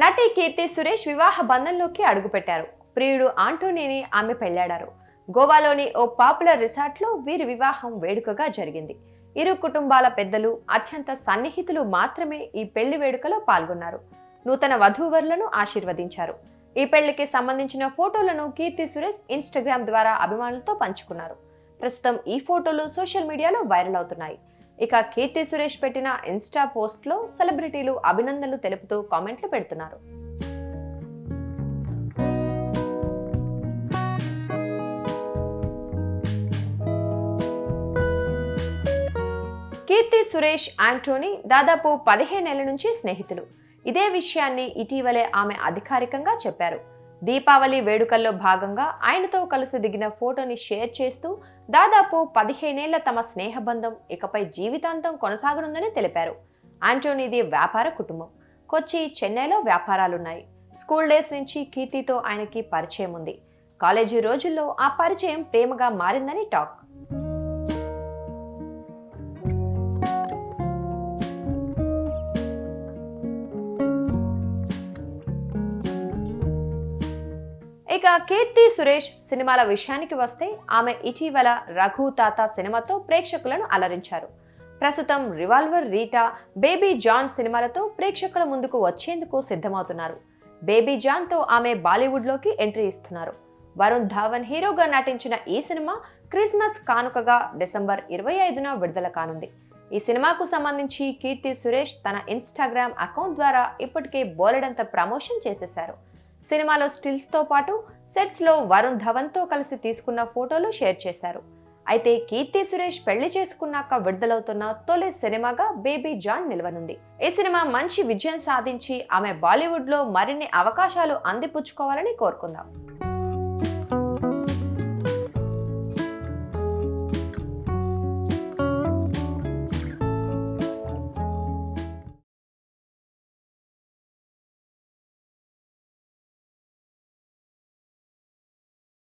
నటి కీర్తి సురేష్ వివాహ బంధంలోకి అడుగుపెట్టారు. ప్రియుడు ఆంటోనీని ఆమె పెళ్లాడారు. గోవాలోని ఓ పాపులర్ రిసార్ట్లో వీరి వివాహం వేడుకగా జరిగింది. ఇరు కుటుంబాల పెద్దలు, అత్యంత సన్నిహితులు మాత్రమే ఈ పెళ్లి వేడుకలో పాల్గొన్నారు. నూతన వధూవరులను ఆశీర్వదించారు. ఈ పెళ్లికి సంబంధించిన ఫోటోలను కీర్తి సురేష్ ఇన్స్టాగ్రామ్ ద్వారా అభిమానులతో పంచుకున్నారు. ప్రస్తుతం ఈ ఫోటోలు సోషల్ మీడియాలో వైరల్ అవుతున్నాయి. ఇక కీర్తి సురేష్ పెట్టిన ఇన్స్టా పోస్ట్లో సెలబ్రిటీలు అభినందనలు తెలుపుతూ కామెంట్లు పెడుతున్నారు. కీర్తి సురేష్, ఆంటోనీ దాదాపు 15 ఏళ్ల నుంచి స్నేహితులు. ఇదే విషయాన్ని ఇటీవలే ఆమె అధికారికంగా చెప్పారు. దీపావళి వేడుకల్లో భాగంగా ఆయనతో కలిసి దిగిన ఫోటోని షేర్ చేస్తూ దాదాపు 15 ఏళ్ల తమ స్నేహబంధం ఇకపై జీవితాంతం కొనసాగనుందని తెలిపారు. ఆంటోనీది వ్యాపార కుటుంబం. కొచ్చి, చెన్నైలో వ్యాపారాలున్నాయి. స్కూల్ డేస్ నుంచి కీర్తితో ఆయనకి పరిచయం ఉంది. కాలేజీ రోజుల్లో ఆ పరిచయం ప్రేమగా మారిందని టాక్. ఇక కీర్తి సురేష్ సినిమాల విషయానికి వస్తే ఆమె ఇటీవల రఘు తాత సినిమాతో ప్రేక్షకులను అలరించారు. ప్రస్తుతం రివాల్వర్, రీటా, బేబీ జాన్ సినిమాలతో ప్రేక్షకుల ముందుకు వచ్చేందుకు సిద్ధమవుతున్నారు. బేబీ జాన్తో ఆమె బాలీవుడ్లోకి ఎంట్రీ ఇస్తున్నారు. వరుణ్ ధావన్ హీరోగా నటించిన ఈ సినిమా క్రిస్మస్ కానుకగా డిసెంబర్ 25న విడుదల కానుంది. ఈ సినిమాకు సంబంధించి కీర్తి సురేష్ తన ఇన్స్టాగ్రామ్ అకౌంట్ ద్వారా ఇప్పటికే బోలెడంత ప్రమోషన్ చేసేశారు. సినిమాలో స్టిల్స్ తో పాటు సెట్స్ లో వరుణ్ ధవన్ తో కలిసి తీసుకున్న ఫోటోలు షేర్ చేశారు. అయితే కీర్తి సురేష్ పెళ్లి చేసుకున్నాక విడుదలవుతున్న తొలి సినిమాగా బేబీ జాన్ నిలవనుంది. ఈ సినిమా మంచి విజయం సాధించి ఆమె బాలీవుడ్ లో మరిన్ని అవకాశాలు అందిపుచ్చుకోవాలని కోరుకుందాం.